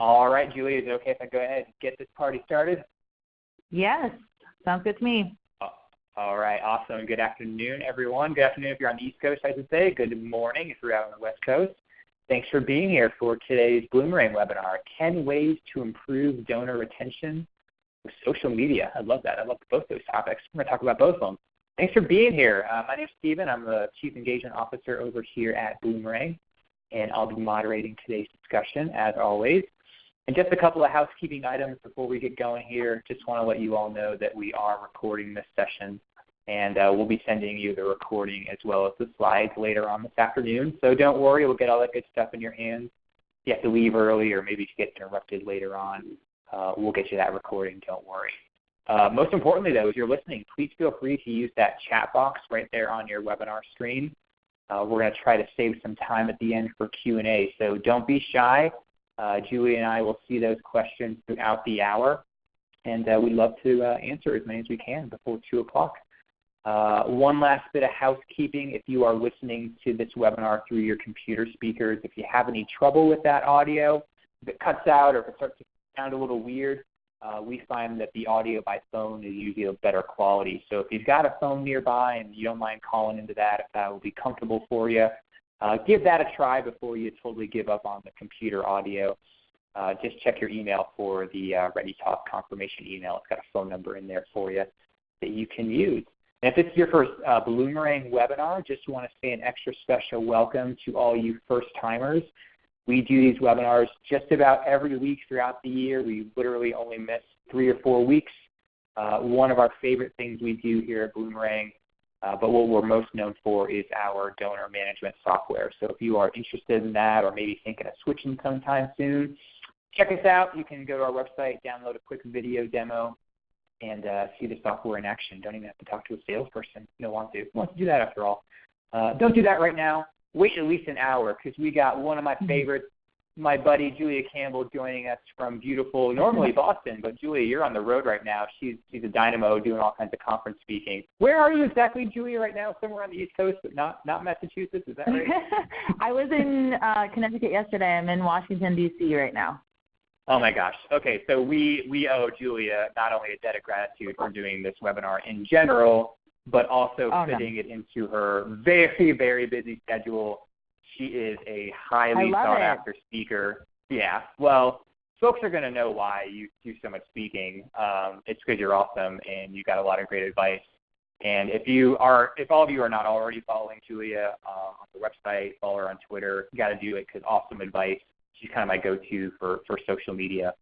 All right, Julie, is it okay if I go ahead and get this party started? Yes, sounds good to me. All right, awesome. Good afternoon, everyone. Good afternoon if you're on the East Coast, I should say. Good morning if you're out on the West Coast. Thanks for being here for today's Bloomerang webinar, 10 Ways to Improve Donor Retention with Social Media. I love that. I love both those topics. We're going to talk about both of them. Thanks for being here. My name is Steven. I'm the Chief Engagement Officer over here at Bloomerang, and I'll be moderating today's discussion, as always. And just a couple of housekeeping items before we get going here. Just want to let you all know that we are recording this session, and we'll be sending you the recording as well as the slides later on this afternoon. So don't worry, we'll get all that good stuff in your hands. If you have to leave early or maybe if you get interrupted later on, we'll get you that recording, don't worry. Most importantly, though, if you're listening, please feel free to use that chat box right there on your webinar screen. We're going to try to save some time at the end for Q&A, so don't be shy. Julie and I will see those questions throughout the hour, and we'd love to answer as many as we can before 2 o'clock. One last bit of housekeeping. If you are listening to this webinar through your computer speakers, if you have any trouble with that audio, if it cuts out or if it starts to sound a little weird, we find that the audio by phone is usually of better quality. So if you've got a phone nearby and you don't mind calling into that, if that will be comfortable for you, give that a try before you totally give up on the computer audio. Just check your email for the ReadyTalk confirmation email. It's got a phone number in there for you that you can use. And if it's your first Bloomerang webinar, just want to say an extra special welcome to all you first-timers. We do these webinars just about every week throughout the year. We literally only miss 3 or 4 weeks. One of our favorite things we do here at Bloomerang, but what we're most known for is our donor management software. So if you are interested in that or maybe thinking of switching sometime soon, check us out. You can go to our website, download a quick video demo, and see the software in action. Don't even have to talk to a salesperson. You don't want to. Who wants to do that after all? Don't do that right now. Wait at least an hour because we got one of my favorites, my buddy Julia Campbell, joining us from beautiful, normally Boston, but Julia, you're on the road right now. She's a dynamo doing all kinds of conference speaking. Where are you exactly, Julia, right now? Somewhere on the East Coast, but not Massachusetts. Is that right? I was in Connecticut yesterday. I'm in Washington, D.C. right now. Oh, my gosh. Okay, so we owe Julia not only a debt of gratitude for doing this webinar in general, but also fitting it into her very, very busy schedule. She is a highly sought-after speaker. Yeah, well, folks are going to know why you do so much speaking. It's because you're awesome and you got a lot of great advice. And if all of you are not already following Julia on the website, follow her on Twitter, you got to do it because awesome advice. She's kind of my go-to for social media.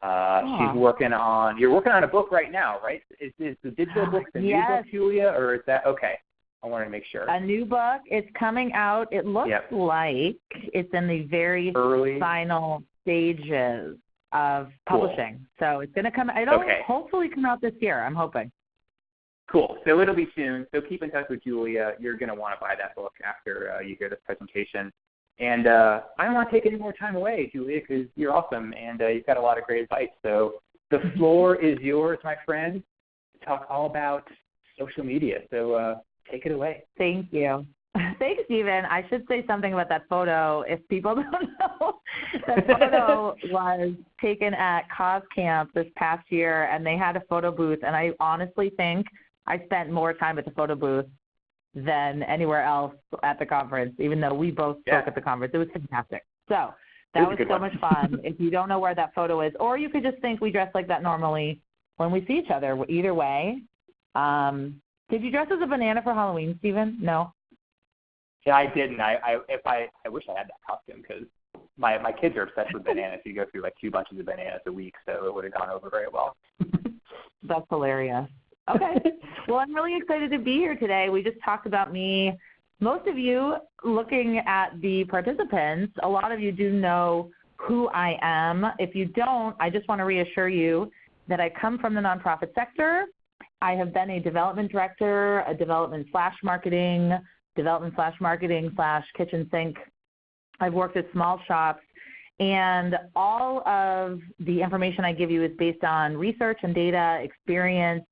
You're working on a book right now, right? Is the digital book the new book, Julia, or is that okay? I wanted to make sure. A new book. It's coming out. It looks like it's in the very final stages of publishing. So it's going to come. It'll hopefully come out this year. I'm hoping. Cool. So it'll be soon. So keep in touch with Julia. You're going to want to buy that book after you hear this presentation. And I don't want to take any more time away, Julia, because you're awesome and you've got a lot of great advice. So the floor is yours, my friend, to talk all about social media. So take it away. Thank you. Thanks, Steven. I should say something about that photo. If people don't know, that photo was taken at Cause Camp this past year, and they had a photo booth. And I honestly think I spent more time at the photo booth than anywhere else at the conference, even though we both spoke at the conference. It was fantastic. So that was so much fun. If you don't know where that photo is, or you could just think we dress like that normally when we see each other. Either way. Did you dress as a banana for Halloween, Steven? No? Yeah, I didn't. I wish I had that costume because my kids are obsessed with bananas. You go through like 2 bunches of bananas a week, so it would have gone over very well. That's hilarious. Okay. Well, I'm really excited to be here today. We just talked about me. Most of you, looking at the participants, a lot of you do know who I am. If you don't, I just want to reassure you that I come from the nonprofit sector. I have been a development director, a development/marketing /kitchen sink. I've worked at small shops, and all of the information I give you is based on research and data, experience,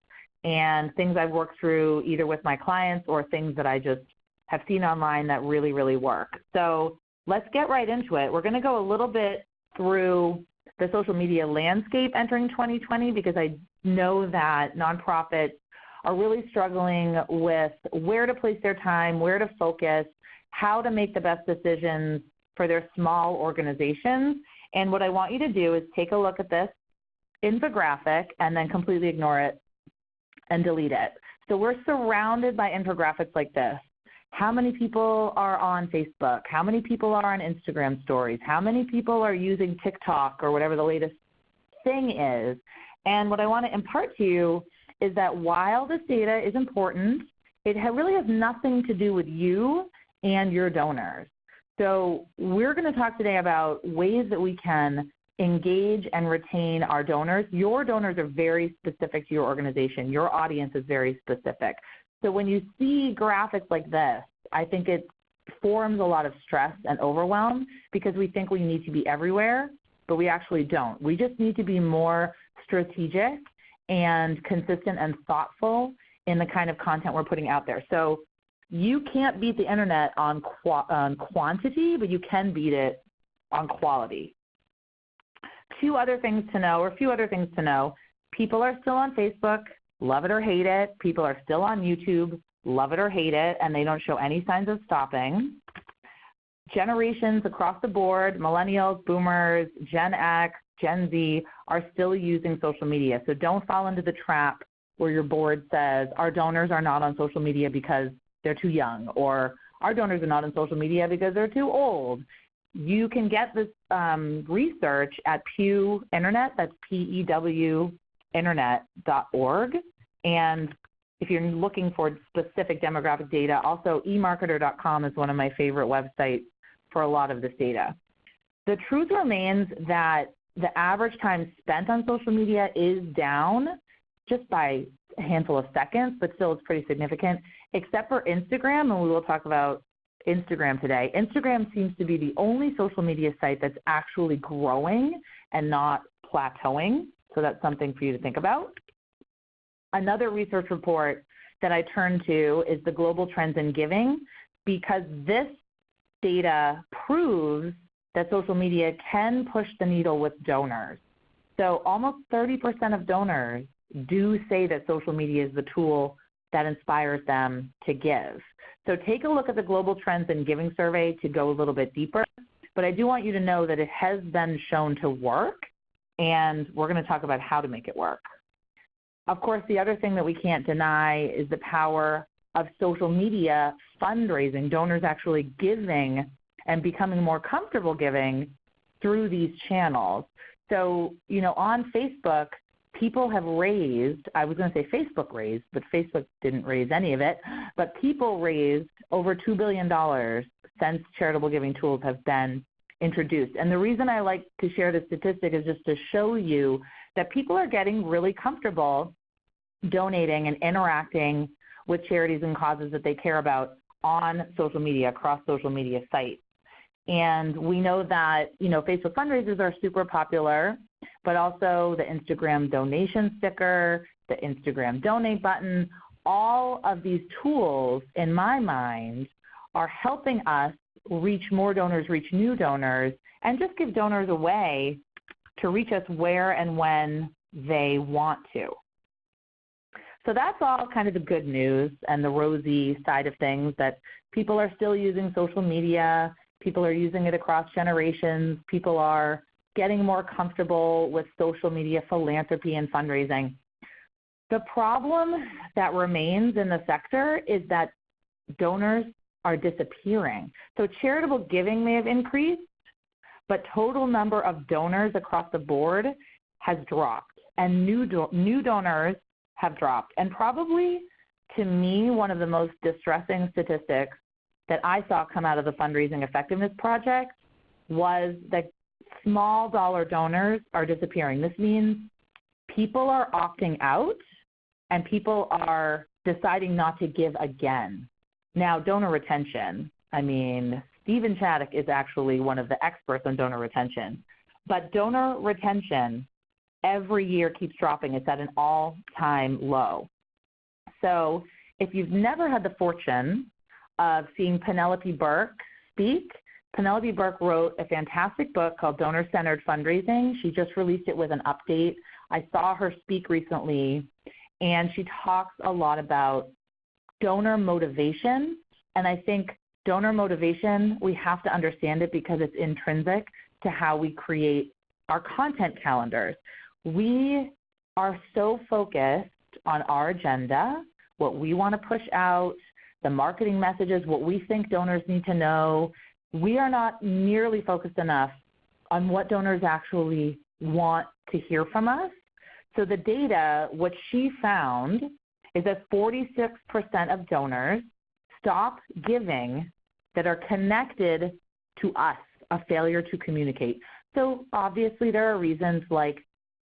and things I've worked through either with my clients or things that I just have seen online that really, really work. So let's get right into it. We're going to go a little bit through the social media landscape entering 2020 because I know that nonprofits are really struggling with where to place their time, where to focus, how to make the best decisions for their small organizations. And what I want you to do is take a look at this infographic and then completely ignore it and delete it. So we're surrounded by infographics like this. How many people are on Facebook? How many people are on Instagram stories? How many people are using TikTok or whatever the latest thing is? And what I want to impart to you is that while this data is important, it really has nothing to do with you and your donors. So we're going to talk today about ways that we can engage and retain our donors. Your donors are very specific to your organization. Your audience is very specific. So when you see graphics like this, I think it forms a lot of stress and overwhelm because we think we need to be everywhere, but we actually don't. We just need to be more strategic and consistent and thoughtful in the kind of content we're putting out there. So you can't beat the internet on quantity, but you can beat it on quality. A few other things to know. People are still on Facebook, love it or hate it. People are still on YouTube, love it or hate it, and they don't show any signs of stopping. Generations across the board, millennials, boomers, Gen X, Gen Z, are still using social media. So don't fall into the trap where your board says our donors are not on social media because they're too young, or our donors are not on social media because they're too old. You can get this research at Pew Internet, that's P-E-W internet.org. And if you're looking for specific demographic data, also emarketer.com is one of my favorite websites for a lot of this data. The truth remains that the average time spent on social media is down just by a handful of seconds, but still it's pretty significant, except for Instagram, and we will talk about Instagram today. Instagram seems to be the only social media site that's actually growing and not plateauing, so that's something for you to think about. Another research report that I turn to is the Global Trends in Giving, because this data proves that social media can push the needle with donors. So almost 30% of donors do say that social media is the tool that inspires them to give. So take a look at the Global Trends in Giving survey to go a little bit deeper. But I do want you to know that it has been shown to work, and we're going to talk about how to make it work. Of course, the other thing that we can't deny is the power of social media fundraising, donors actually giving and becoming more comfortable giving through these channels. So, on Facebook, people have raised, I was going to say Facebook raised, but Facebook didn't raise any of it, but people raised over $2 billion since charitable giving tools have been introduced. And the reason I like to share this statistic is just to show you that people are getting really comfortable donating and interacting with charities and causes that they care about on social media, across social media sites. And we know that, Facebook fundraisers are super popular, but also the Instagram donation sticker, the Instagram donate button, all of these tools, in my mind, are helping us reach more donors, reach new donors, and just give donors a way to reach us where and when they want to. So that's all kind of the good news and the rosy side of things, that people are still using social media, people are using it across generations, people are getting more comfortable with social media philanthropy and fundraising. The problem that remains in the sector is that donors are disappearing. So charitable giving may have increased, but total number of donors across the board has dropped, and new donors have dropped. And probably, to me, one of the most distressing statistics that I saw come out of the Fundraising Effectiveness Project was that small dollar donors are disappearing. This means people are opting out and people are deciding not to give again. Now, donor retention, Stephen Chaddock is actually one of the experts on donor retention. But donor retention every year keeps dropping. It's at an all-time low. So if you've never had the fortune of seeing Penelope Burke speak, Penelope Burke wrote a fantastic book called Donor-Centered Fundraising. She just released it with an update. I saw her speak recently, and she talks a lot about donor motivation. And I think donor motivation, we have to understand it because it's intrinsic to how we create our content calendars. We are so focused on our agenda, what we want to push out, the marketing messages, what we think donors need to know. We are not nearly focused enough on what donors actually want to hear from us. So the data, what she found is that 46% of donors stop giving that are connected to us, a failure to communicate. So obviously there are reasons like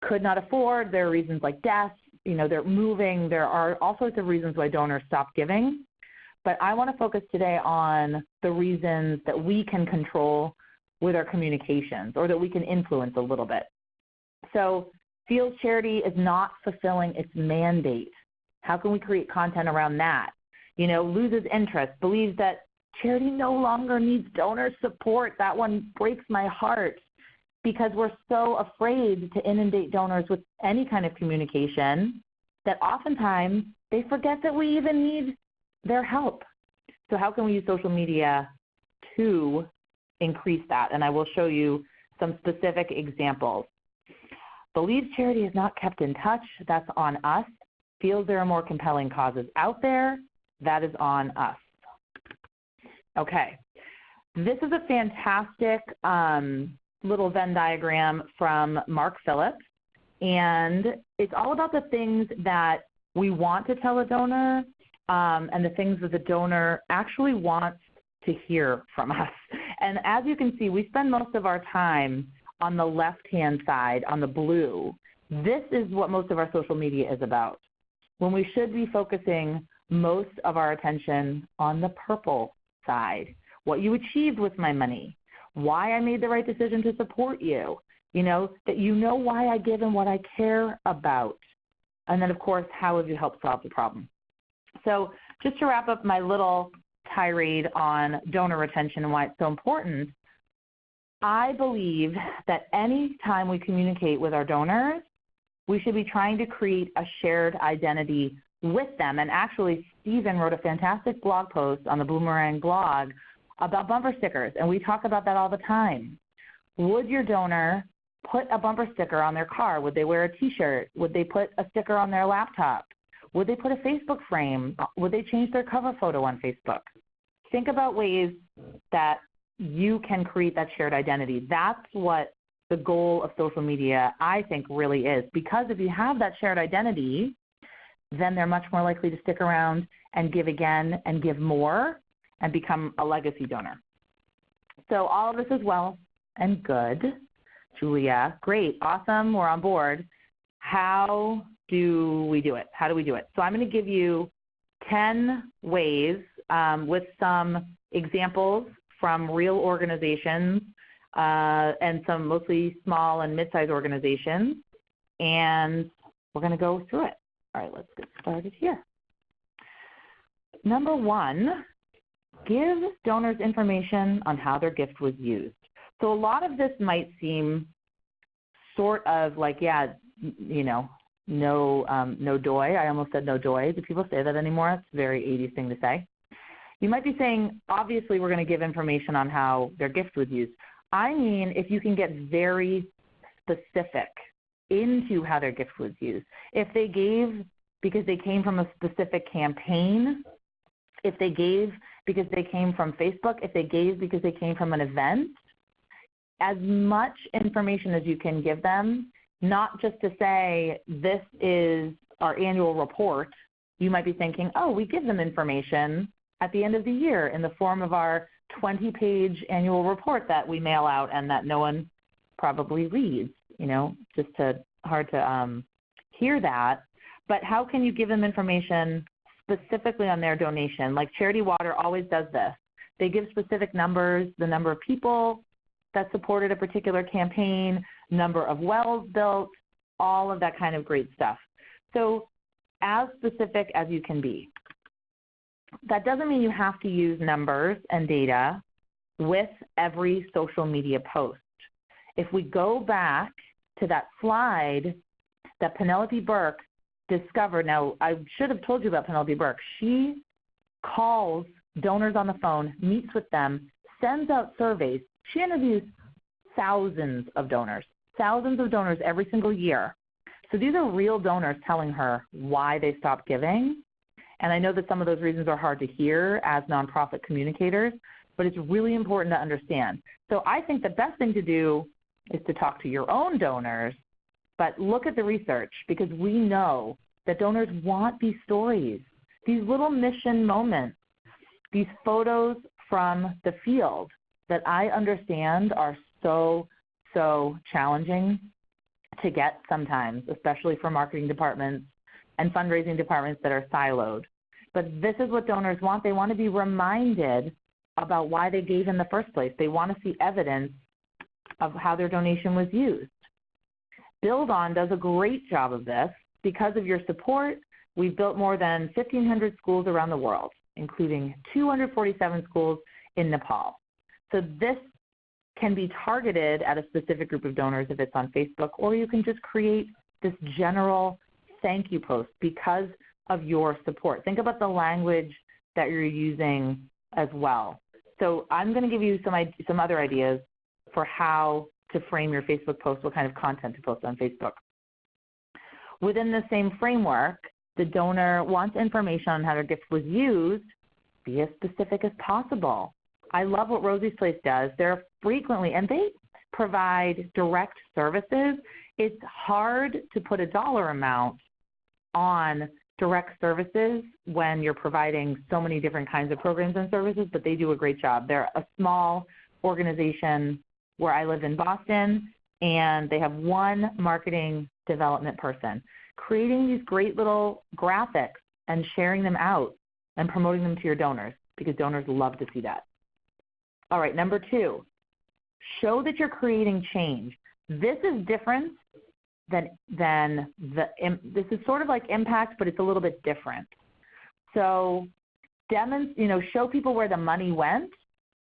could not afford, there are reasons like death, they're moving, there are all sorts of reasons why donors stop giving. But I want to focus today on the reasons that we can control with our communications or that we can influence a little bit. So feels charity is not fulfilling its mandate. How can we create content around that? Loses interest, believes that charity no longer needs donor support. That one breaks my heart because we're so afraid to inundate donors with any kind of communication that oftentimes they forget that we even need their help. So how can we use social media to increase that? And I will show you some specific examples. Believes charity is not kept in touch. That's on us. Feels there are more compelling causes out there. That is on us. Okay. This is a fantastic little Venn diagram from Mark Phillips. And it's all about the things that we want to tell a donor and the things that the donor actually wants to hear from us. And as you can see, we spend most of our time on the left-hand side, on the blue. This is what most of our social media is about, when we should be focusing most of our attention on the purple side, what you achieved with my money, why I made the right decision to support you, that why I give and what I care about. And then, of course, how have you helped solve the problem? So just to wrap up my little tirade on donor retention and why it's so important, I believe that any time we communicate with our donors, we should be trying to create a shared identity with them. And actually, Stephen wrote a fantastic blog post on the Boomerang blog about bumper stickers, and we talk about that all the time. Would your donor put a bumper sticker on their car? Would they wear a T-shirt? Would they put a sticker on their laptop? Would they put a Facebook frame? Would they change their cover photo on Facebook? Think about ways that you can create that shared identity. That's what the goal of social media, I think, really is. Because if you have that shared identity, then they're much more likely to stick around and give again and give more and become a legacy donor. So all of this is well and good. Julia, great, awesome, we're on board. How do we do it? How do we do it? So I'm going to give you 10 ways with some examples from real organizations and some mostly small and mid-sized organizations, and we're going to go through it. All right, let's get started here. Number one, give donors information on how their gift was used. So a lot of this might seem sort of like, no doy. I almost said no doy. Do people say that anymore? It's a very 80s thing to say. You might be saying, obviously, we're going to give information on how their gift was used. I mean, if you can get very specific into how their gift was used. If they gave because they came from a specific campaign, if they gave because they came from Facebook, if they gave because they came from an event, as much information as you can give them, not just to say this is our annual report. You might be thinking, oh, we give them information at the end of the year in the form of our 20-page annual report that we mail out and that no one probably reads, hard to hear that. But how can you give them information specifically on their donation? Like Charity Water always does this. They give specific numbers, the number of people that supported a particular campaign, number of wells built, all of that kind of great stuff. So as specific as you can be. That doesn't mean you have to use numbers and data with every social media post. If we go back to that slide that Penelope Burke discovered, now I should have told you about Penelope Burke. She calls donors on the phone, meets with them, sends out surveys. She interviews thousands of donors every single year. So these are real donors telling her why they stopped giving. And I know that some of those reasons are hard to hear as nonprofit communicators, but it's really important to understand. So I think the best thing to do is to talk to your own donors, but look at the research, because we know that donors want these stories, these little mission moments, these photos from the field that I understand are so challenging to get sometimes, especially for marketing departments and fundraising departments that are siloed. But this is what donors want. They want to be reminded about why they gave in the first place. They want to see evidence of how their donation was used. Build On does a great job of this. Because of your support, we've built more than 1,500 schools around the world, including 247 schools in Nepal. So this can be targeted at a specific group of donors if it's on Facebook, or you can just create this general thank you post because of your support. Think about the language that you're using as well. So I'm going to give you some other ideas for how to frame your Facebook post, what kind of content to post on Facebook. Within the same framework, the donor wants information on how their gift was used. Be as specific as possible. I love what Rosie's Place does. They're frequently, and they provide direct services. It's hard to put a dollar amount on direct services when you're providing so many different kinds of programs and services, but they do a great job. They're a small organization where I live in Boston, and they have one marketing development person creating these great little graphics and sharing them out and promoting them to your donors, because donors love to see that. All right, number 2, show that you're creating change. This is different than this is sort of like impact, but it's a little bit different. So show people where the money went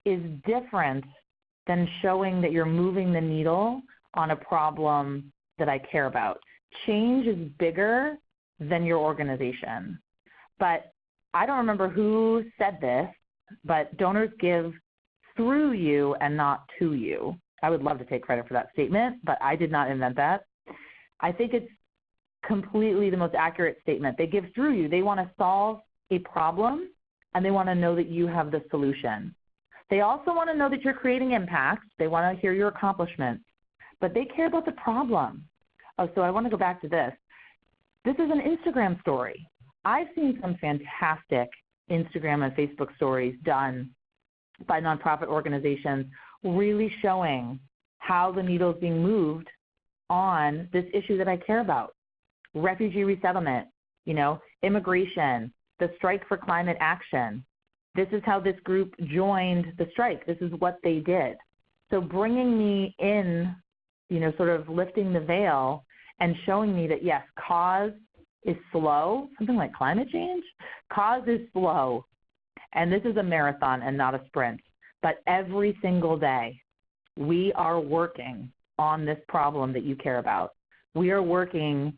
is different than showing that you're moving the needle on a problem that I care about. Change is bigger than your organization. But I don't remember who said this, but donors give through you and not to you. I would love to take credit for that statement, but I did not invent that. I think it's completely the most accurate statement. They give through you. They want to solve a problem, and they want to know that you have the solution. They also want to know that you're creating impact. They want to hear your accomplishments, but they care about the problem. Oh, so I want to go back to this. This is an Instagram story. I've seen some fantastic Instagram and Facebook stories done by nonprofit organizations really showing how the needle is being moved on this issue that I care about. Refugee resettlement, immigration, the strike for climate action. This is how this group joined the strike. This is what they did. So bringing me in, sort of lifting the veil and showing me that, yes, cause is slow, something like climate change. Cause is slow, and this is a marathon and not a sprint. But every single day, we are working on this problem that you care about. We are working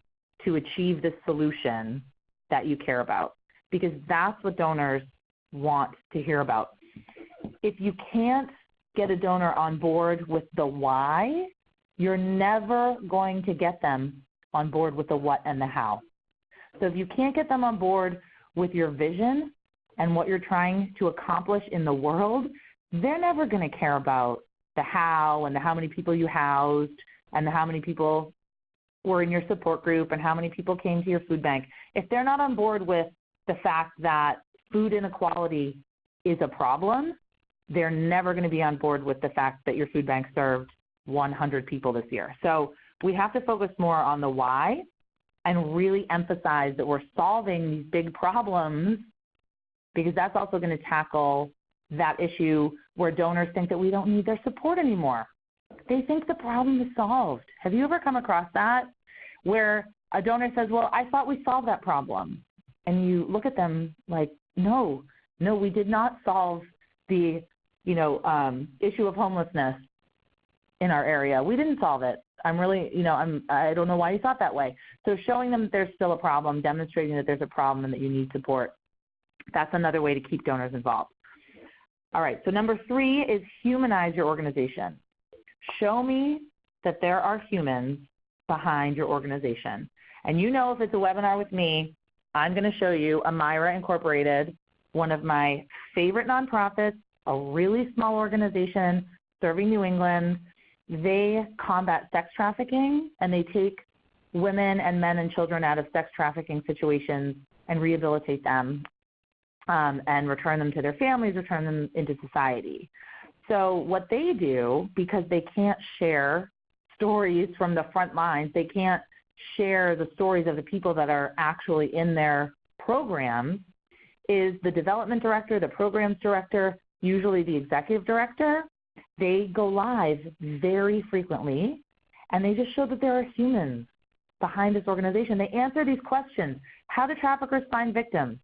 to achieve this solution that you care about, because that's what donors want to hear about. If you can't get a donor on board with the why, you're never going to get them on board with the what and the how. So if you can't get them on board with your vision and what you're trying to accomplish in the world, they're never going to care about the how and the how many people you housed and the how many people were in your support group and how many people came to your food bank. If they're not on board with the fact that food inequality is a problem, they're never going to be on board with the fact that your food bank served 100 people this year. So we have to focus more on the why and really emphasize that we're solving these big problems, because that's also going to tackle that issue where donors think that we don't need their support anymore. They think the problem is solved. Have you ever come across that, where a donor says, well, I thought we solved that problem? And you look at them like, no, we did not solve the issue of homelessness in our area. We didn't solve it. I don't know why you thought that way. So showing them that there's still a problem, demonstrating that there's a problem and that you need support, that's another way to keep donors involved. All right, so number 3 is humanize your organization. Show me that there are humans behind your organization. And if it's a webinar with me, I'm going to show you Amira Incorporated, one of my favorite nonprofits, a really small organization serving New England. They combat sex trafficking, and they take women and men and children out of sex trafficking situations and rehabilitate them and return them to their families, return them into society. So what they do, because they can't share stories from the front lines, they can't share the stories of the people that are actually in their programs, is the development director, the programs director, usually the executive director. They go live very frequently, and they just show that there are humans behind this organization. They answer these questions. How do traffickers find victims?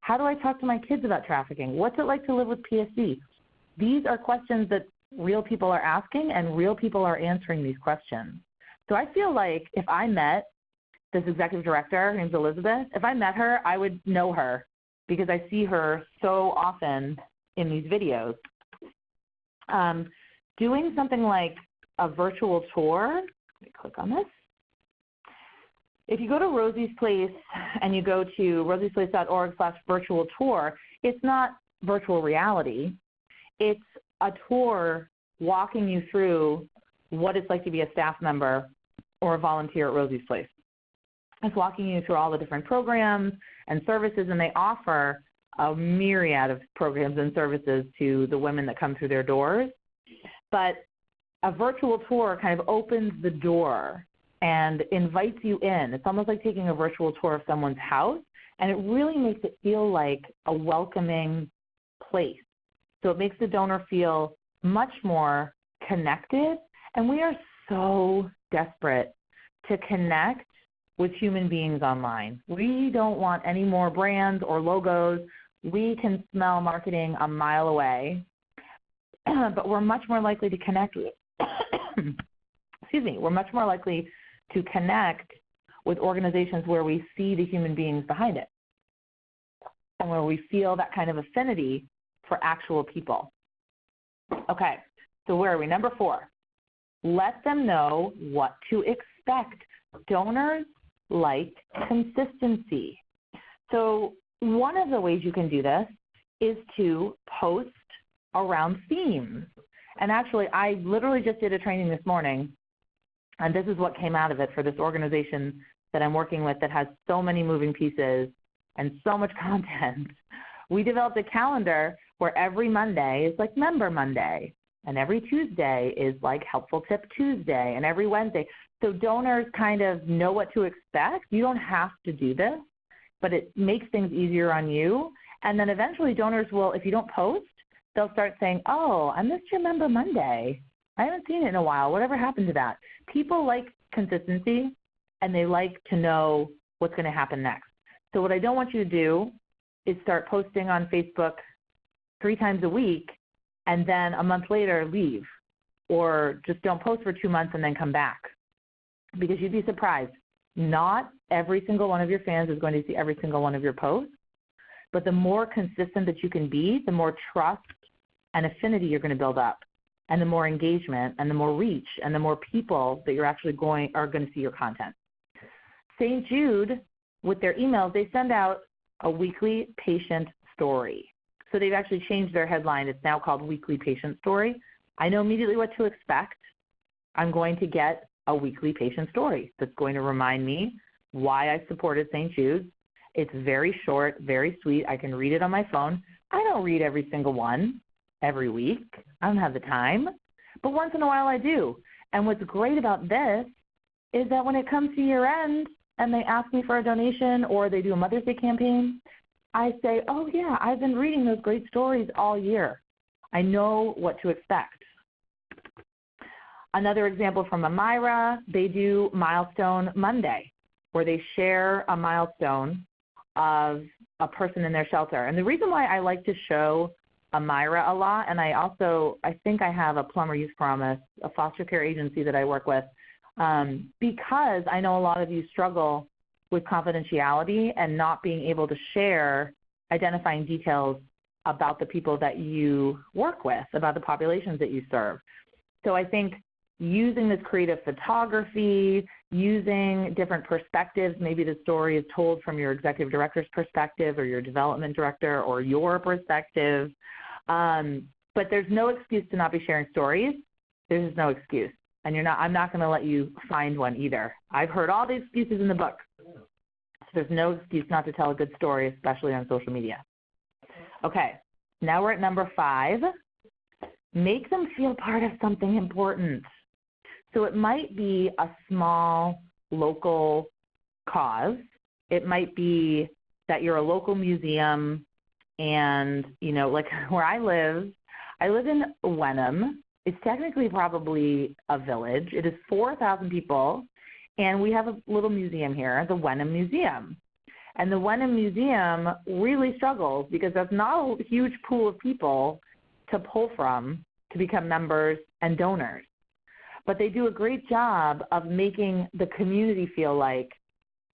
How do I talk to my kids about trafficking? What's it like to live with PSC? These are questions that real people are asking, and real people are answering these questions. So I feel like if I met this executive director, her name's Elizabeth, if I met her, I would know her because I see her so often in these videos. Doing something like a virtual tour, let me click on this. If you go to Rosie's Place and you go to rosiesplace.org/virtual tour, it's not virtual reality. It's a tour walking you through what it's like to be a staff member or a volunteer at Rosie's Place. It's walking you through all the different programs and services, and they offer a myriad of programs and services to the women that come through their doors. But a virtual tour kind of opens the door and invites you in. It's almost like taking a virtual tour of someone's house, and it really makes it feel like a welcoming place. So it makes the donor feel much more connected, and we are so desperate to connect with human beings online. We don't want any more brands or logos. We can smell marketing a mile away, but we're much more likely to connect with, we're much more likely to connect with organizations where we see the human beings behind it and where we feel that kind of affinity for actual people. Okay, so where are we? Number 4, let them know what to expect. Donors like consistency. So one of the ways you can do this is to post around themes. And actually, I literally just did a training this morning, and this is what came out of it for this organization that I'm working with that has so many moving pieces and so much content. We developed a calendar where every Monday is like Member Monday, and every Tuesday is like Helpful Tip Tuesday, and every Wednesday. So donors kind of know what to expect. You don't have to do this, but it makes things easier on you. And then eventually donors will, if you don't post, they'll start saying, oh, I missed your Member Monday. I haven't seen it in a while. Whatever happened to that? People like consistency, and they like to know what's going to happen next. So what I don't want you to do is start posting on Facebook 3 times a week and then a month later leave, or just don't post for 2 months and then come back, because you'd be surprised. Not every single one of your fans is going to see every single one of your posts, but the more consistent that you can be, the more trust and affinity you're going to build up, and the more engagement and the more reach and the more people that you're actually going to see your content. St. Jude, with their emails, they send out a weekly patient story. So they've actually changed their headline. It's now called Weekly Patient Story. I know immediately what to expect. I'm going to get a weekly patient story that's going to remind me why I supported St. Jude's. It's very short, very sweet. I can read it on my phone. I don't read every single one every week. I don't have the time. But once in a while I do. And what's great about this is that when it comes to year end and they ask me for a donation or they do a Mother's Day campaign, I say, oh yeah, I've been reading those great stories all year. I know what to expect. Another example from Amira, they do Milestone Monday, where they share a milestone of a person in their shelter. And the reason why I like to show Amira a lot, and I think I have a Plumber Youth Promise, a foster care agency that I work with, because I know a lot of you struggle with confidentiality and not being able to share identifying details about the people that you work with, about the populations that you serve. So I think using this creative photography, using different perspectives, maybe the story is told from your executive director's perspective or your development director or your perspective. But there's no excuse to not be sharing stories. There's just no excuse. And I'm not going to let you find one either. I've heard all the excuses in the book. So there's no excuse not to tell a good story, especially on social media. Okay, now we're at number 5. Make them feel part of something important. So it might be a small local cause. It might be that you're a local museum and, like where I live in Wenham. It's technically probably a village. It is 4,000 people, and we have a little museum here, the Wenham Museum. And the Wenham Museum really struggles because that's not a huge pool of people to pull from to become members and donors. But they do a great job of making the community feel like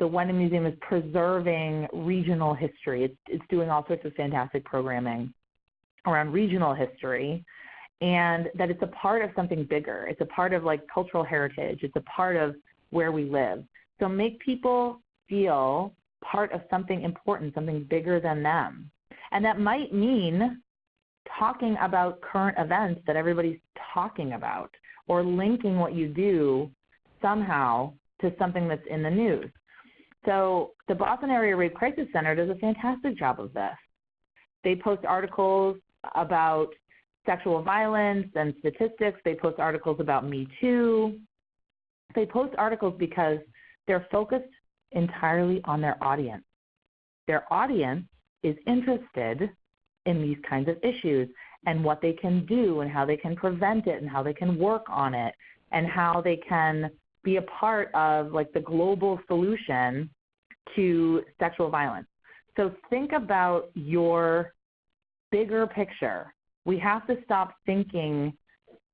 the Wenham Museum is preserving regional history. It's doing all sorts of fantastic programming around regional history, and that it's a part of something bigger. It's a part of like cultural heritage. It's a part of where we live. So make people feel part of something important, something bigger than them. And that might mean talking about current events that everybody's talking about, or linking what you do somehow to something that's in the news. So the Boston Area Rape Crisis Center does a fantastic job of this. They post articles about sexual violence and statistics. They post articles about Me Too. They post articles because they're focused entirely on their audience. Their audience is interested in these kinds of issues and what they can do and how they can prevent it and how they can work on it and how they can be a part of like the global solution to sexual violence. So think about your bigger picture. We have to stop thinking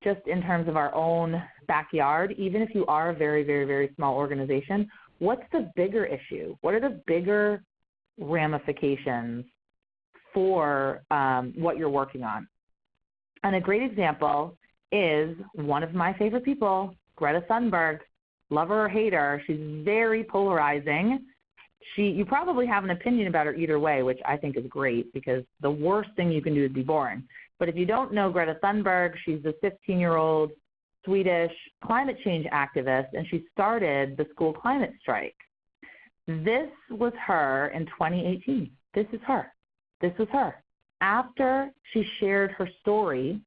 just in terms of our own backyard, even if you are a very, very, very small organization. What's the bigger issue? What are the bigger ramifications for what you're working on? And a great example is one of my favorite people, Greta Thunberg. Love her or hate her, she's very polarizing. You probably have an opinion about her either way, which I think is great because the worst thing you can do is be boring. But if you don't know Greta Thunberg, she's a 15-year-old Swedish climate change activist, and she started the school climate strike. This was her in 2018. This is her. This was her. After she shared her story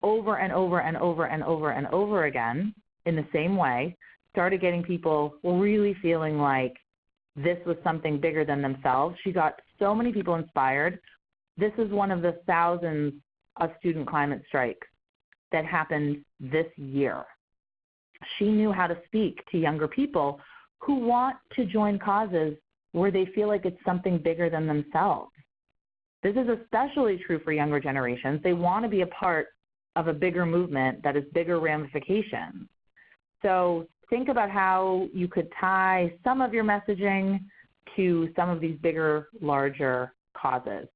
over and over and over and over and over again in the same way, started getting people really feeling like this was something bigger than themselves. She got so many people inspired. This is one of the thousands of student climate strikes that happened this year. She knew how to speak to younger people who want to join causes where they feel like it's something bigger than themselves. This is especially true for younger generations. They want to be a part of a bigger movement that has bigger ramifications. So think about how you could tie some of your messaging to some of these bigger, larger causes.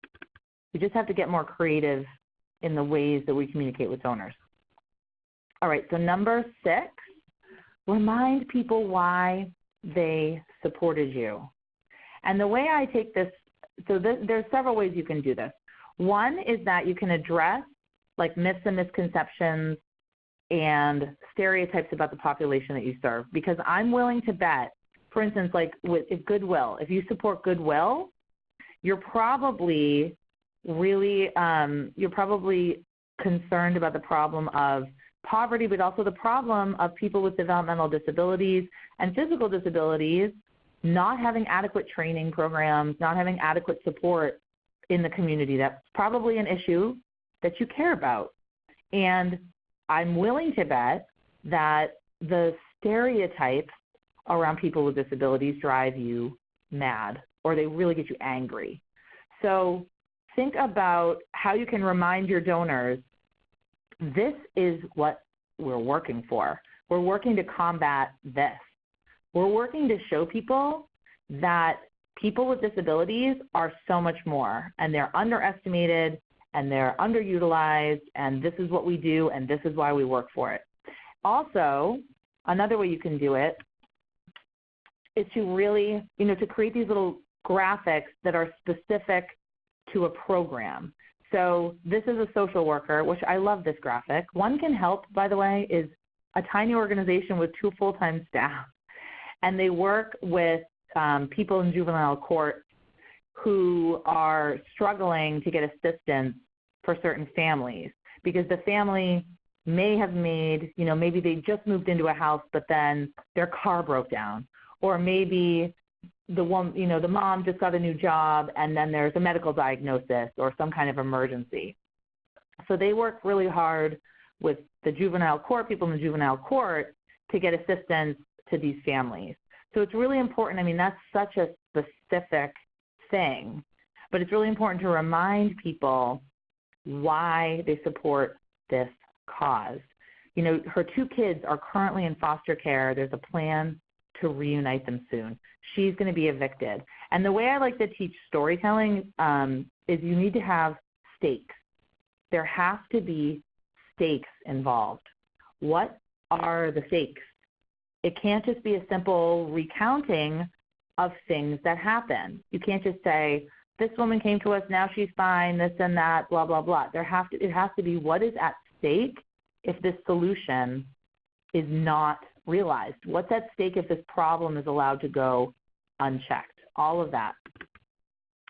We just have to get more creative in the ways that we communicate with donors. All right, so number 6, remind people why they supported you. And the way I take this, there's several ways you can do this. One is that you can address like myths and misconceptions and stereotypes about the population that you serve, because I'm willing to bet, for instance, like with Goodwill, if you support Goodwill, you're probably really you're probably concerned about the problem of poverty, but also the problem of people with developmental disabilities and physical disabilities not having adequate training programs, not having adequate support in the community. That's probably an issue that you care about. And I'm willing to bet that the stereotypes around people with disabilities drive you mad, or they really get you angry. So think about how you can remind your donors, this is what we're working for. We're working to combat this. We're working to show people that people with disabilities are so much more, and they're underestimated, and they're underutilized, and this is what we do, and this is why we work for it. Also, another way you can do it is to really, to create these little graphics that are specific to a program. So this is a social worker, which I love this graphic. One Can Help, by the way, is a tiny organization with 2 full-time staff, and they work with people in juvenile court who are struggling to get assistance for certain families because the family may have made, maybe they just moved into a house, but then their car broke down, or maybe the mom just got a new job and then there's a medical diagnosis or some kind of emergency. So they work really hard with the juvenile court, people in the juvenile court, to get assistance to these families. So it's really important. I mean, that's such a specific thing, but it's really important to remind people why they support this cause. Her 2 kids are currently in foster care. There's a plan to reunite them soon. She's going to be evicted. And the way I like to teach storytelling is you need to have stakes. There have to be stakes involved. What are the stakes? It can't just be a simple recounting of things that happen. You can't just say, this woman came to us, now she's fine, this and that, blah, blah, blah. It has to be what is at stake if this solution is not realized. What's at stake if this problem is allowed to go unchecked? All of that.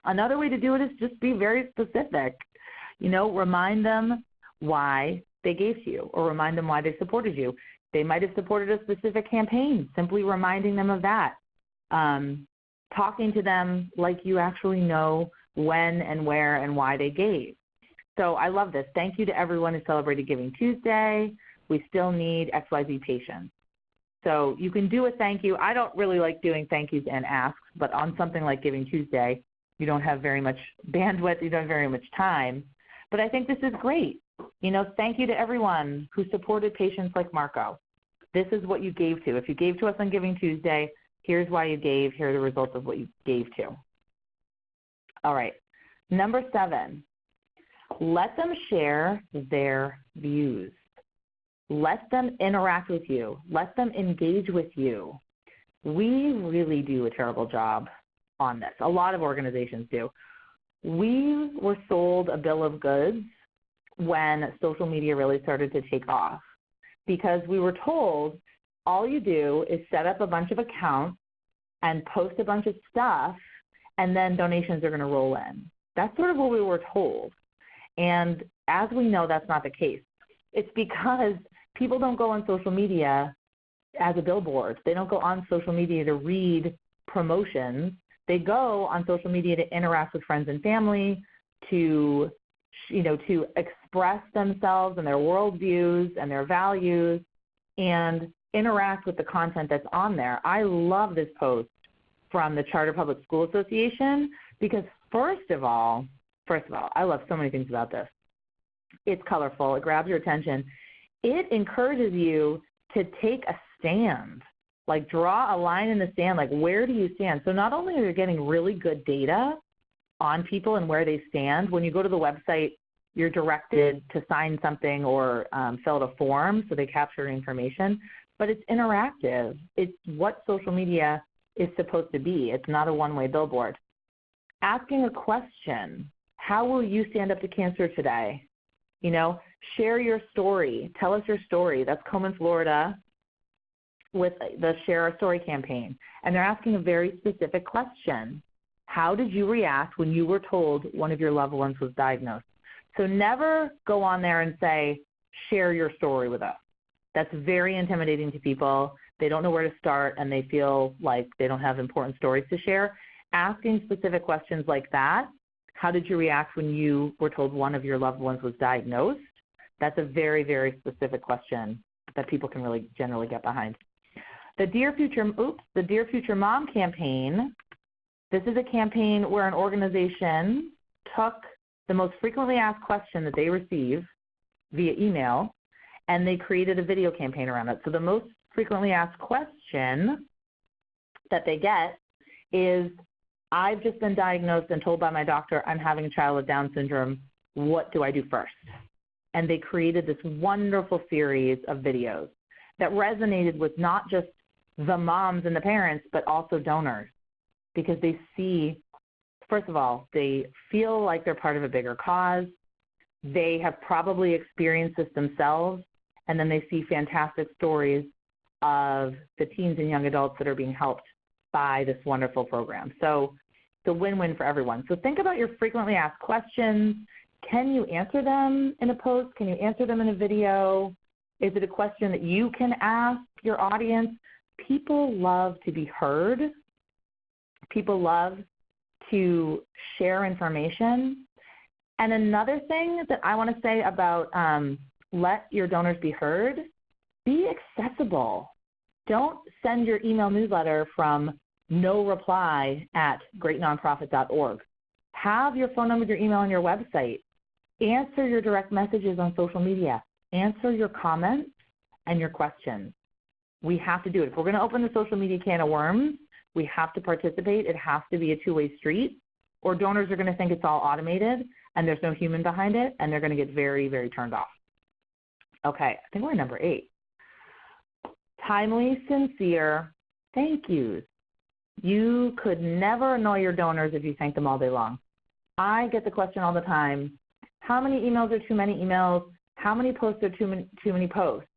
Another way to do it is just be very specific. Remind them why they gave to you, or remind them why they supported you. They might have supported a specific campaign, simply reminding them of that. Talking to them like you actually know when and where and why they gave. So I love this. Thank you to everyone who celebrated Giving Tuesday. We still need XYZ patients. So you can do a thank you. I don't really like doing thank yous and asks, but on something like Giving Tuesday, you don't have very much bandwidth, you don't have very much time. But I think this is great. Thank you to everyone who supported patients like Marco. This is what you gave to. If you gave to us on Giving Tuesday, here's why you gave. Here are the results of what you gave to. All right. Number 7, let them share their views. Let them interact with you. Let them engage with you. We really do a terrible job on this. A lot of organizations do. We were sold a bill of goods when social media really started to take off, because we were told all you do is set up a bunch of accounts and post a bunch of stuff, and then donations are going to roll in. That's sort of what we were told. And as we know, that's not the case. It's because people don't go on social media as a billboard. They don't go on social media to read promotions. They go on social media to interact with friends and family, to express themselves and their worldviews and their values, and interact with the content that's on there. I love this post from the Charter Public School Association because first of all, I love so many things about this. It's colorful. It grabs your attention. It encourages you to take a stand, like draw a line in the sand, like where do you stand? So not only are you getting really good data on people and where they stand, when you go to the website, you're directed to sign something or fill out a form so they capture information, but it's interactive. It's what social media is supposed to be. It's not a one-way billboard. Asking a question, how will you stand up to cancer today? Share your story. Tell us your story. That's Komen, Florida, with the Share Our Story campaign. And they're asking a very specific question. How did you react when you were told one of your loved ones was diagnosed? So never go on there and say, share your story with us. That's very intimidating to people. They don't know where to start, and they feel like they don't have important stories to share. Asking specific questions like that, how did you react when you were told one of your loved ones was diagnosed? That's a very, very specific question that people can really generally get behind. The Dear Future Mom campaign, this is a campaign where an organization took the most frequently asked question that they receive via email, and they created a video campaign around it. So the most frequently asked question that they get is, I've just been diagnosed and told by my doctor I'm having a child with Down syndrome. What do I do first? And they created this wonderful series of videos that resonated with not just the moms and the parents, but also donors, because they see, first of all, they feel like they're part of a bigger cause. They have probably experienced this themselves, and then they see fantastic stories of the teens and young adults that are being helped by this wonderful program. So it's a win-win for everyone. So think about your frequently asked questions. Can you answer them in a post? Can you answer them in a video? Is it a question that you can ask your audience? People love to be heard. People love to share information. And another thing that I want to say about let your donors be heard, be accessible. Don't send your email newsletter from noreply@greatnonprofit.org. Have your phone number, your email on your website. Answer your direct messages on social media. Answer your comments and your questions. We have to do it. If we're going to open the social media can of worms, we have to participate. It has to be a two-way street, or donors are going to think it's all automated and there's no human behind it, and they're going to get very, very turned off. Okay, I think we're at number 8. Timely, sincere thank yous. You could never annoy your donors if you thank them all day long. I get the question all the time, how many emails are too many emails? How many posts are too many posts?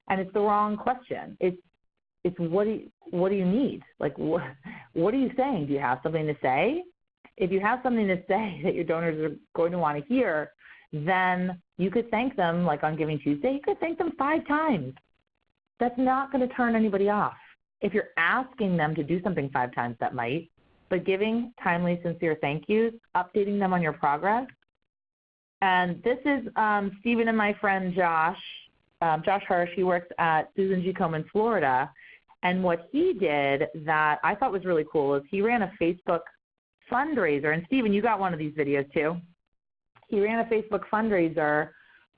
And it's the wrong question. It's what do you need? Like, what are you saying? Do you have something to say? If you have something to say that your donors are going to want to hear, then you could thank them, like on Giving Tuesday, you could thank them 5 times. That's not going to turn anybody off. If you're asking them to do something 5 times, that might, but giving timely, sincere thank yous, updating them on your progress. And this is Stephen and my friend Josh Hirsch. He works at Susan G. Komen, Florida. And what he did that I thought was really cool is he ran a Facebook fundraiser. And Stephen, you got one of these videos too. He ran a Facebook fundraiser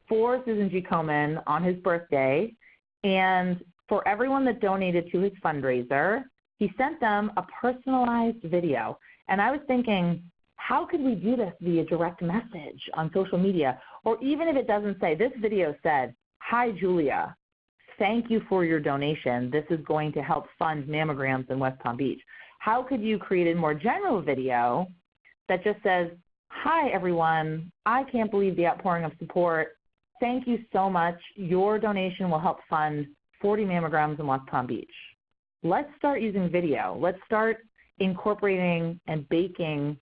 for Susan G. Komen on his birthday. And for everyone that donated to his fundraiser, he sent them a personalized video. And I was thinking, how could we do this via direct message on social media? Or even if it doesn't say, this video said, "Hi, Julia. Thank you for your donation. This is going to help fund mammograms in West Palm Beach." How could you create a more general video that just says, "Hi, everyone. I can't believe the outpouring of support. Thank you so much. Your donation will help fund 40 mammograms in West Palm Beach." Let's start using video. Let's start incorporating and baking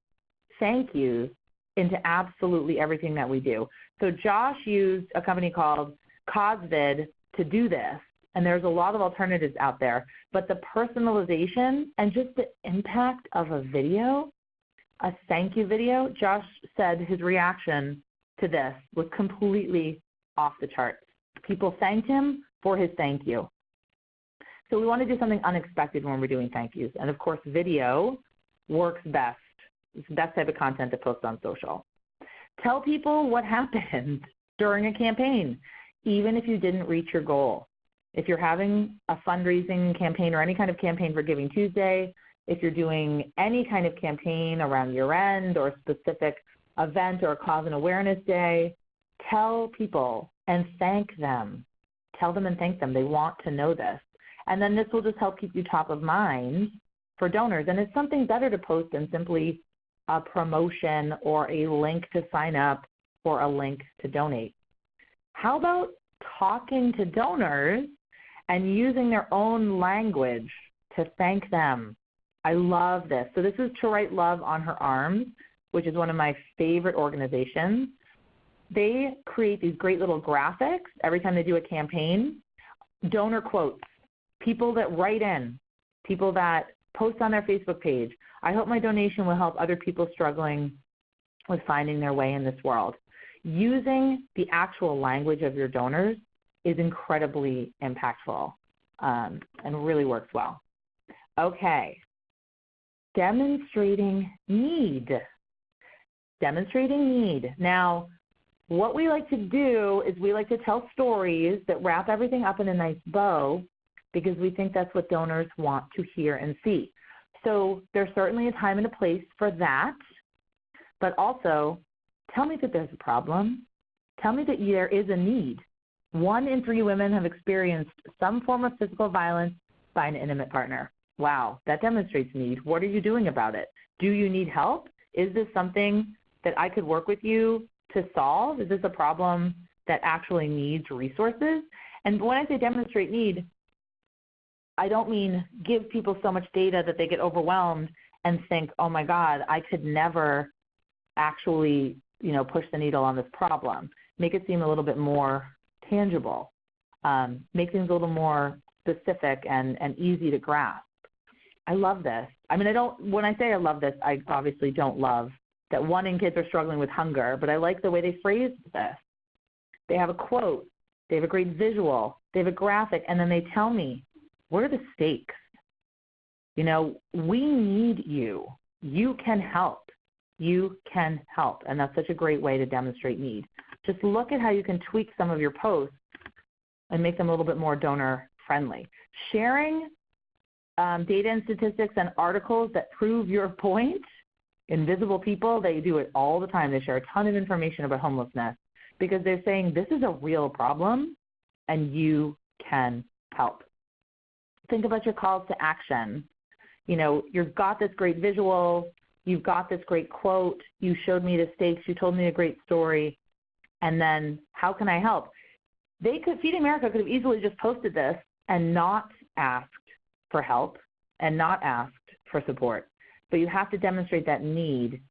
thank yous into absolutely everything that we do. So Josh used a company called Cosvid to do this, and there's a lot of alternatives out there. But the personalization and just the impact of a video, a thank you video, Josh said his reaction to this was completely off the charts. People thanked him for his thank you. So we want to do something unexpected when we're doing thank yous. And of course, video works best. It's the best type of content to post on social. Tell people what happened during a campaign, even if you didn't reach your goal. If you're having a fundraising campaign or any kind of campaign for Giving Tuesday, if you're doing any kind of campaign around year end or a specific event or a cause and awareness day, tell people and thank them. Tell them and thank them. They want to know this. And then this will just help keep you top of mind for donors. And it's something better to post than simply a promotion or a link to sign up or a link to donate. How about talking to donors and using their own language to thank them? I love this. So this is To Write Love on Her Arms, which is one of my favorite organizations. They create these great little graphics every time they do a campaign, donor quotes, people that write in, people that post on their Facebook page. I hope my donation will help other people struggling with finding their way in this world. Using the actual language of your donors is incredibly impactful and really works well. Okay, demonstrating need. demonstrating need. Now, what we like to do is we like to tell stories that wrap everything up in a nice bow because we think that's what donors want to hear and see. So there's certainly a time and a place for that, but also tell me that there's a problem. Tell me that there is a need. 1 in 3 women have experienced some form of physical violence by an intimate partner. Wow, that demonstrates need. What are you doing about it? Do you need help? Is this something that I could work with you to solve? Is this a problem that actually needs resources? And when I say demonstrate need, I don't mean give people so much data that they get overwhelmed and think, oh my God, I could never actually, push the needle on this problem. Make it seem a little bit more tangible. Make things a little more specific and easy to grasp. I love this. I mean, when I say I love this, I obviously don't love that 1 in kids are struggling with hunger, but I like the way they phrased this. They have a quote, they have a great visual, they have a graphic, and then they tell me, what are the stakes? We need you. You can help. You can help. And that's such a great way to demonstrate need. Just look at how you can tweak some of your posts and make them a little bit more donor friendly. Sharing data and statistics and articles that prove your point. Invisible people, they do it all the time. They share a ton of information about homelessness because they're saying this is a real problem and you can help. Think about your calls to action. You've got this great visual, you've got this great quote, you showed me the stakes, you told me a great story, and then how can I help? Feed America could have easily just posted this and not asked for help and not asked for support. But you have to demonstrate that need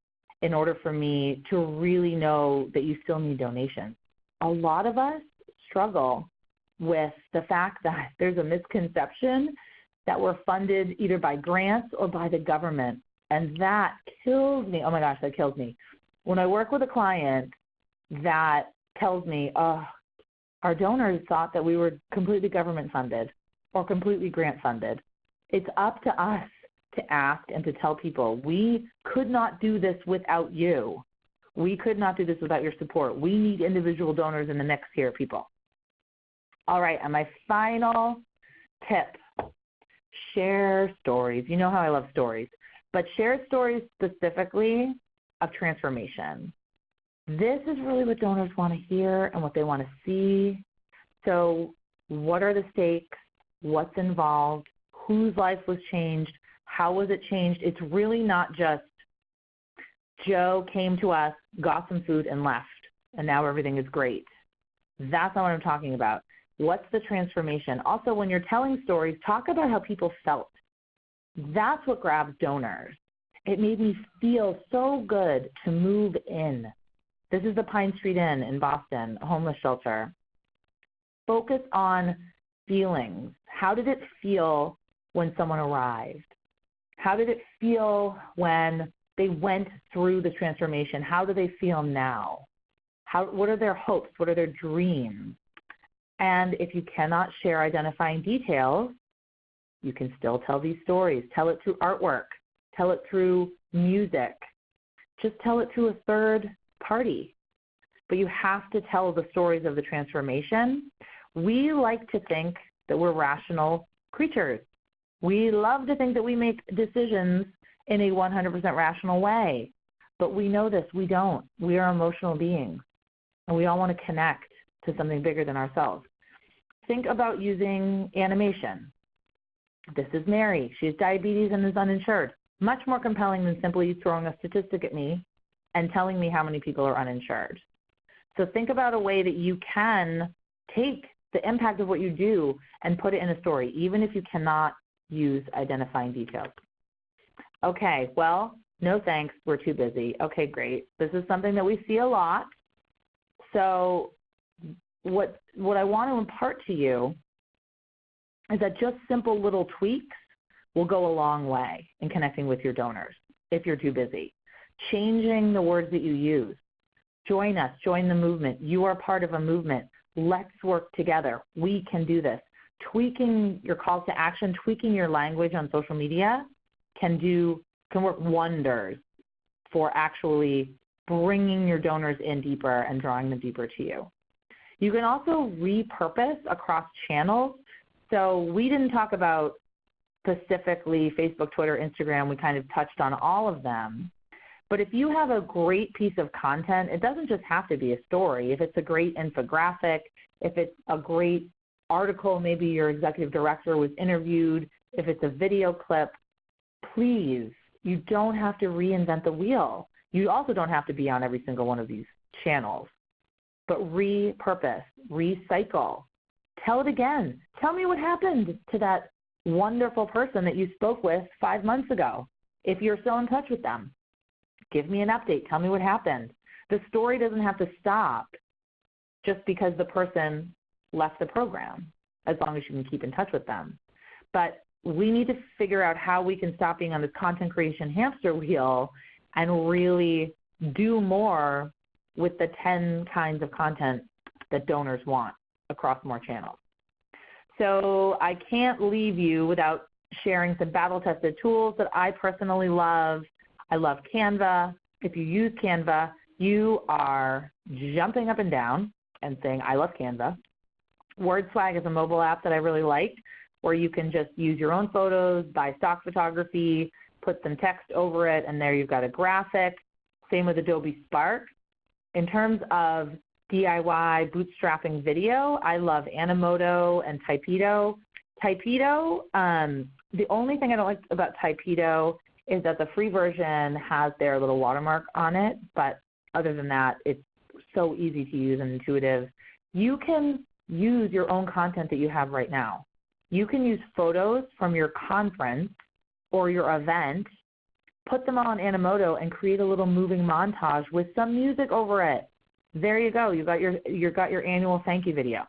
in order for me to really know that you still need donations. A lot of us struggle with the fact that there's a misconception that we're funded either by grants or by the government. And that kills me. Oh my gosh, that kills me. When I work with a client that tells me, oh, our donors thought that we were completely government funded or completely grant funded. It's up to us to ask and to tell people, we could not do this without you. We could not do this without your support. We need individual donors in the mix here, people. All right, and my final tip, share stories. You know how I love stories, but share stories specifically of transformation. This is really what donors want to hear and what they want to see. So what are the stakes? What's involved? Whose life was changed? How was it changed? It's really not just Joe came to us, got some food, and left, and now everything is great. That's not what I'm talking about. What's the transformation? Also, when you're telling stories, talk about how people felt. That's what grabs donors. It made me feel so good to move in. This is the Pine Street Inn in Boston, a homeless shelter. Focus on feelings. How did it feel when someone arrived? How did it feel when they went through the transformation? How do they feel now? What are their hopes? What are their dreams? And if you cannot share identifying details, you can still tell these stories. Tell it through artwork. Tell it through music. Just tell it through a third party. But you have to tell the stories of the transformation. We like to think that we're rational creatures. We love to think that we make decisions in a 100% rational way. But we know this. We don't. We are emotional beings. And we all want to connect to something bigger than ourselves. Think about using animation. This is Mary. She has diabetes and is uninsured. Much more compelling than simply throwing a statistic at me and telling me how many people are uninsured. So think about a way that you can take the impact of what you do and put it in a story, even if you cannot use identifying details. Okay, well, no thanks. We're too busy. Okay, great. This is something that we see a lot. So what I want to impart to you is that just simple little tweaks will go a long way in connecting with your donors if you're too busy. Changing the words that you use. Join us. Join the movement. You are part of a movement. Let's work together. We can do this. Tweaking your calls to action, tweaking your language on social media can work wonders for actually bringing your donors in deeper and drawing them deeper to you. You can also repurpose across channels. So we didn't talk about specifically Facebook, Twitter, Instagram. We kind of touched on all of them. But if you have a great piece of content, it doesn't just have to be a story. If it's a great infographic, if it's a great article, maybe your executive director was interviewed, if it's a video clip, please, you don't have to reinvent the wheel. You also don't have to be on every single one of these channels. But repurpose, recycle. Tell it again. Tell me what happened to that wonderful person that you spoke with 5 months ago, if you're still in touch with them. Give me an update. Tell me what happened. The story doesn't have to stop just because the person left the program, as long as you can keep in touch with them. But we need to figure out how we can stop being on this content creation hamster wheel and really do more with the 10 kinds of content that donors want across more channels. So I can't leave you without sharing some battle-tested tools that I personally love. I love Canva. If you use Canva, you are jumping up and down and saying, I love Canva. WordSwag is a mobile app that I really like, where you can just use your own photos, buy stock photography, put some text over it, and there you've got a graphic. Same with Adobe Spark. In terms of DIY bootstrapping video, I love Animoto and Typedo. Typedo, the only thing I don't like about Typedo is that the free version has their little watermark on it, but other than that, it's so easy to use and intuitive. You can use your own content that you have right now. You can use photos from your conference or your event, put them on Animoto, and create a little moving montage with some music over it. There you go. You got your annual thank you video.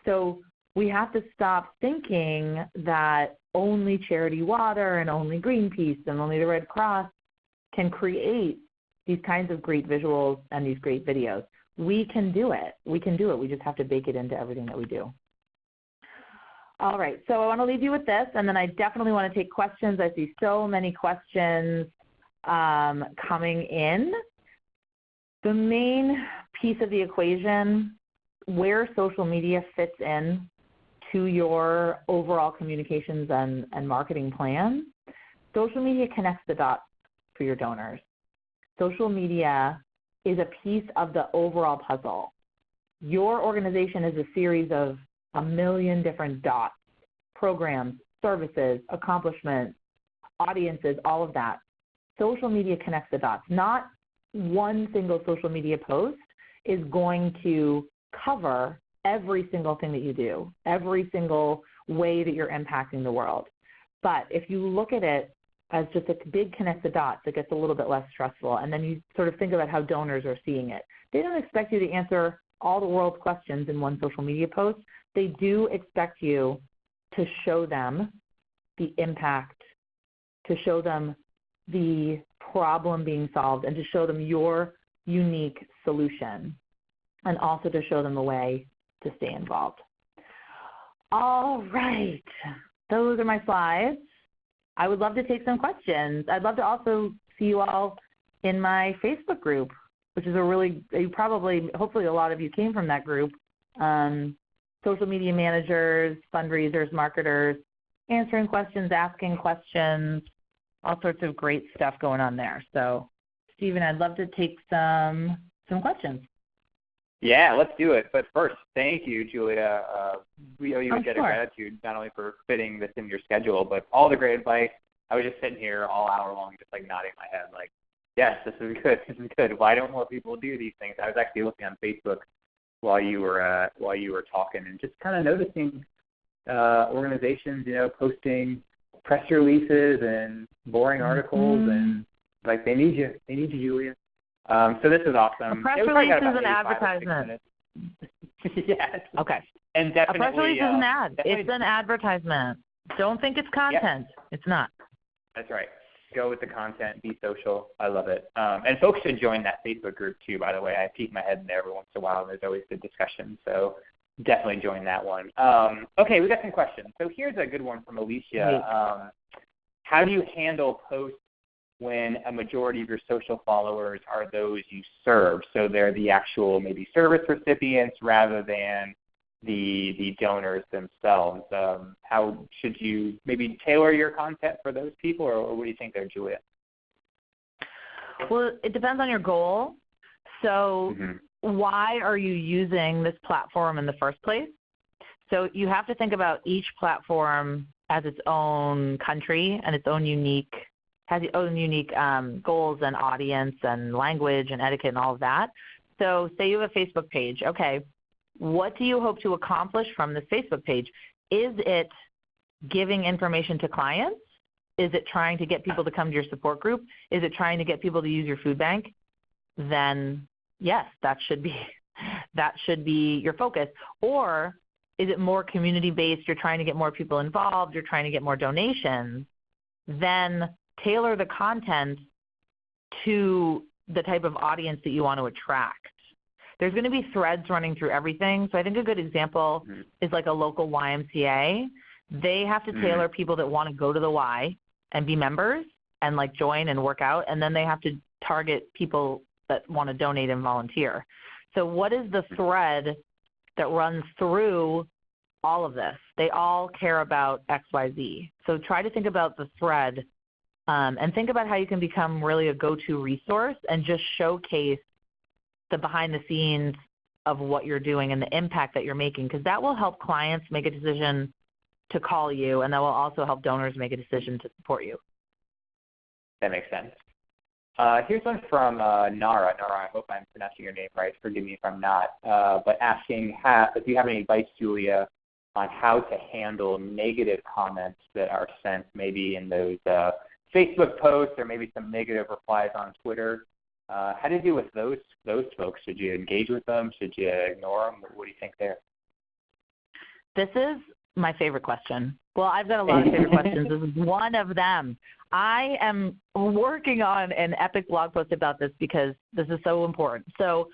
So we have to stop thinking that only Charity Water and only Greenpeace and only the Red Cross can create these kinds of great visuals and these great videos. We can do it. We can do it. We just have to bake it into everything that we do. All right, so I want to leave you with this, and then I definitely want to take questions. I see so many questions coming in. The main piece of the equation, where social media fits in to your overall communications and marketing plan, social media connects the dots for your donors. Social media is a piece of the overall puzzle. Your organization is a series of a million different dots, programs, services, accomplishments, audiences, all of that. Social media connects the dots. Not one single social media post is going to cover every single thing that you do, every single way that you're impacting the world. But if you look at it as just a big connect the dots, it gets a little bit less stressful. And then you sort of think about how donors are seeing it. They don't expect you to answer all the world's questions in one social media post. They do expect you to show them the impact, to show them the problem being solved, and to show them your unique solution, and also to show them a way to stay involved. All right, those are my slides. I would love to take some questions. I'd love to also see you all in my Facebook group, which is hopefully a lot of you came from that group. Social media managers, fundraisers, marketers, answering questions, asking questions, all sorts of great stuff going on there. So, Stephen, I'd love to take some questions. Yeah, let's do it. But first, thank you, Julia. We owe you a debt of gratitude, not only for fitting this into your schedule, but all the great advice. I was just sitting here all hour long, just like nodding my head, like, yes, this is good. This is good. Why don't more people do these things? I was actually looking on Facebook while you were talking, and just kind of noticing organizations, posting press releases and boring articles, and like they need you, Julia. So this is awesome. A press release is an advertisement. Yes. Okay. And definitely, a press release is an ad. It's an advertisement. Don't think it's content. Yep. It's not. That's right. Go with the content. Be social. I love it. And folks should join that Facebook group too, by the way. I peek my head in there every once in a while. There's always good discussion. So definitely join that one. Okay, we got some questions. So here's a good one from Alicia. How do you handle posts when a majority of your social followers are those you serve. So they're the actual maybe service recipients rather than the donors themselves. How should you maybe tailor your content for those people, or what do you think there, Julia? Well, it depends on your goal. So why are you using this platform in the first place? So you have to think about each platform as its own country and its own unique goals and audience and language and etiquette and all of that. So say you have a Facebook page. Okay, what do you hope to accomplish from this Facebook page? Is it giving information to clients? Is it trying to get people to come to your support group? Is it trying to get people to use your food bank? Then yes, that should be your focus. Or is it more community-based? You're trying to get more people involved. You're trying to get more donations. Then tailor the content to the type of audience that you want to attract. There's going to be threads running through everything. So I think a good example is like a local YMCA. They have to tailor people that want to go to the Y and be members and like join and work out, and then they have to target people that want to donate and volunteer. So what is the thread that runs through all of this? They all care about XYZ. So try to think about the thread and think about how you can become really a go-to resource and just showcase the behind the scenes of what you're doing and the impact that you're making, because that will help clients make a decision to call you, and that will also help donors make a decision to support you. That makes sense. Here's one from Nara. Nara, I hope I'm pronouncing your name right. Forgive me if I'm not. But asking if you have any advice, Julia, on how to handle negative comments that are sent maybe in those Facebook posts or maybe some negative replies on Twitter. How do you deal with those folks? Should you engage with them? Should you ignore them? What do you think there? This is my favorite question. Well, I've got a lot of favorite questions. This is one of them. I am working on an epic blog post about this because this is so important. So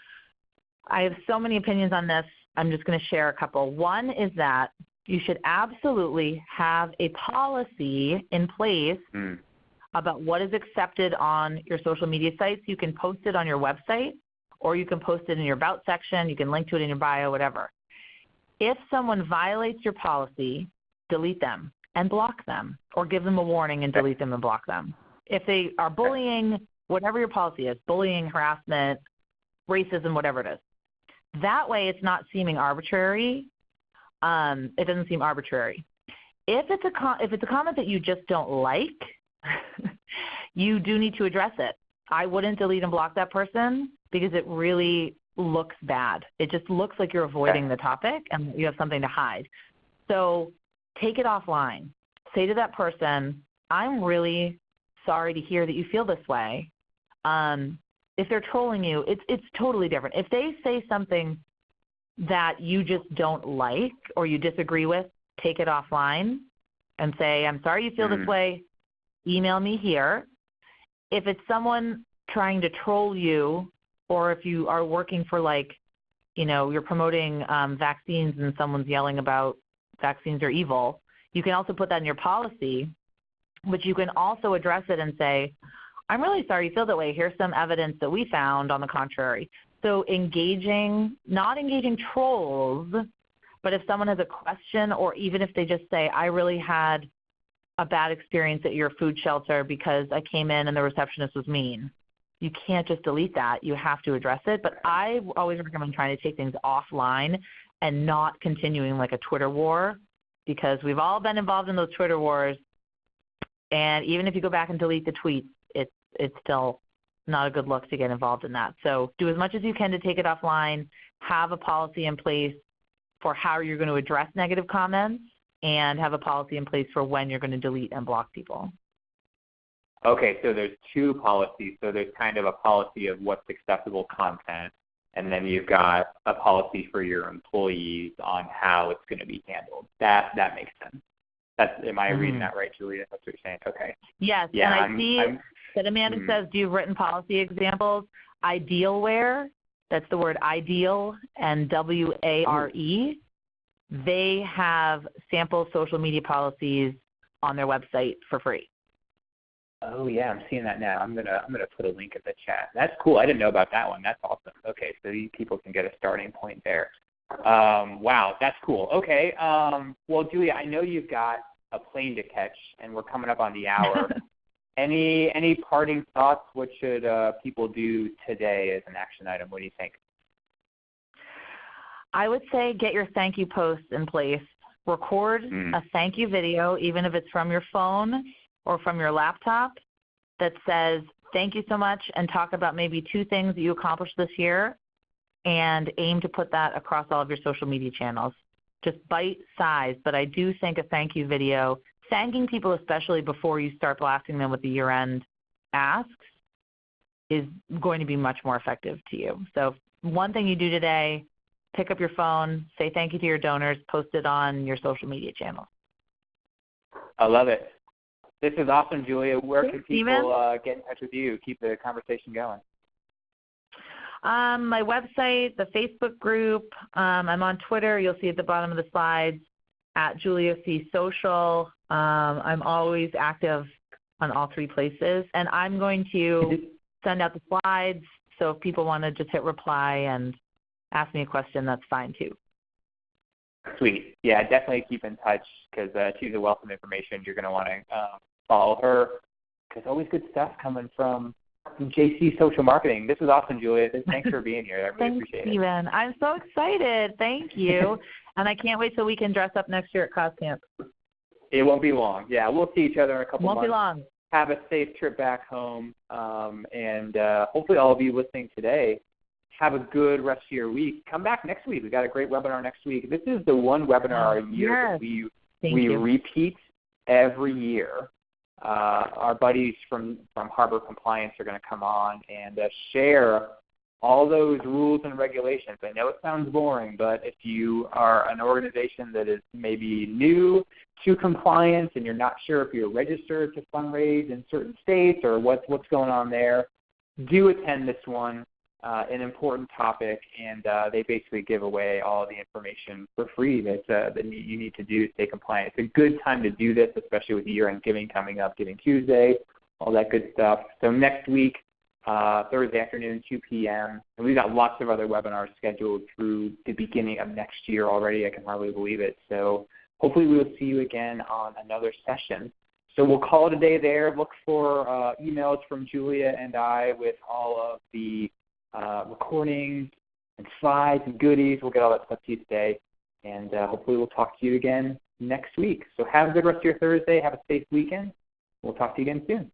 I have so many opinions on this. I'm just going to share a couple. One is that you should absolutely have a policy in place about what is accepted on your social media sites. You can post it on your website, or you can post it in your About section. You can link to it in your bio, whatever. If someone violates your policy, delete them and block them, or give them a warning and delete them and block them. If they are bullying, whatever your policy is, bullying, harassment, racism, whatever it is, that way it's not seeming arbitrary. It doesn't seem arbitrary. If it's a comment that you just don't like, you do need to address it. I wouldn't delete and block that person because it really looks bad. It just looks like you're avoiding the topic and you have something to hide. So take it offline. Say to that person, I'm really sorry to hear that you feel this way. If they're trolling you, it's totally different. If they say something that you just don't like or you disagree with, take it offline and say, I'm sorry you feel this way. Email me here. If it's someone trying to troll you, or if you are working for you're promoting vaccines and someone's yelling about vaccines are evil, you can also put that in your policy, but you can also address it and say, I'm really sorry you feel that way. Here's some evidence that we found on the contrary. So not engaging trolls, but if someone has a question, or even if they just say, I really had a bad experience at your food shelter because I came in and the receptionist was mean. You can't just delete that. You have to address it. But I always recommend trying to take things offline and not continuing like a Twitter war, because we've all been involved in those Twitter wars. And even if you go back and delete the tweets, it's still not a good look to get involved in that. So do as much as you can to take it offline. Have a policy in place for how you're going to address negative comments, and have a policy in place for when you're going to delete and block people. Okay, so there's two policies. So there's kind of a policy of what's acceptable content, and then you've got a policy for your employees on how it's going to be handled. That makes sense. Am I reading that right, Julia? That's what you're saying? Okay. Yes, yeah, and I see that Amanda says, do you have written policy examples? Idealware, that's the word ideal, and WARE. They have sample social media policies on their website for free. Oh yeah, I'm seeing that now. I'm gonna put a link in the chat. That's cool. I didn't know about that one. That's awesome. Okay, so you people can get a starting point there. Wow, that's cool. Okay. Well, Julia, I know you've got a plane to catch, and we're coming up on the hour. Any parting thoughts? What should people do today as an action item? What do you think? I would say get your thank you posts in place. Record a thank you video, even if it's from your phone or from your laptop, that says thank you so much, and talk about maybe 2 things that you accomplished this year, and aim to put that across all of your social media channels. Just bite size, but I do think a thank you video, thanking people especially before you start blasting them with the year-end asks, is going to be much more effective to you. So one thing you do today, pick up your phone, say thank you to your donors, post it on your social media channels. I love it. This is awesome, Julia. Where can people get in touch with you, keep the conversation going? My website, the Facebook group. I'm on Twitter. You'll see at the bottom of the slides at Julia C. Social. I'm always active on all 3 places. And I'm going to send out the slides, so if people want to just hit reply and ask me a question, that's fine too. Sweet. Yeah, definitely keep in touch, because she's a wealth of information. You're going to want to follow her, because always good stuff coming from JC Social Marketing. This is awesome, Julia. Thanks for being here. I really appreciate it. Thanks, Steven. I'm so excited. Thank you. And I can't wait till we can dress up next year at Cos Camp. It won't be long. Yeah, we'll see each other in a couple months. Won't be long. Have a safe trip back home. And hopefully all of you listening today have a good rest of your week. Come back next week. We've got a great webinar next week. This is the one webinar a year that we repeat every year. Our buddies from Harbor Compliance are going to come on and share all those rules and regulations. I know it sounds boring, but if you are an organization that is maybe new to compliance and you're not sure if you're registered to fundraise in certain states or what's going on there, do attend this one. An important topic, and they basically give away all the information for free that you need to do to stay compliant. It's a good time to do this, especially with year-end giving coming up, Giving Tuesday, all that good stuff. So next week, Thursday afternoon, 2 p.m., and we've got lots of other webinars scheduled through the beginning of next year already. I can hardly believe it. So hopefully we will see you again on another session. So we'll call it a day there. Look for emails from Julia and I with all of the recordings and slides and goodies. We'll get all that stuff to you today, and hopefully we'll talk to you again next week. So have a good rest of your Thursday. Have a safe weekend. We'll talk to you again soon.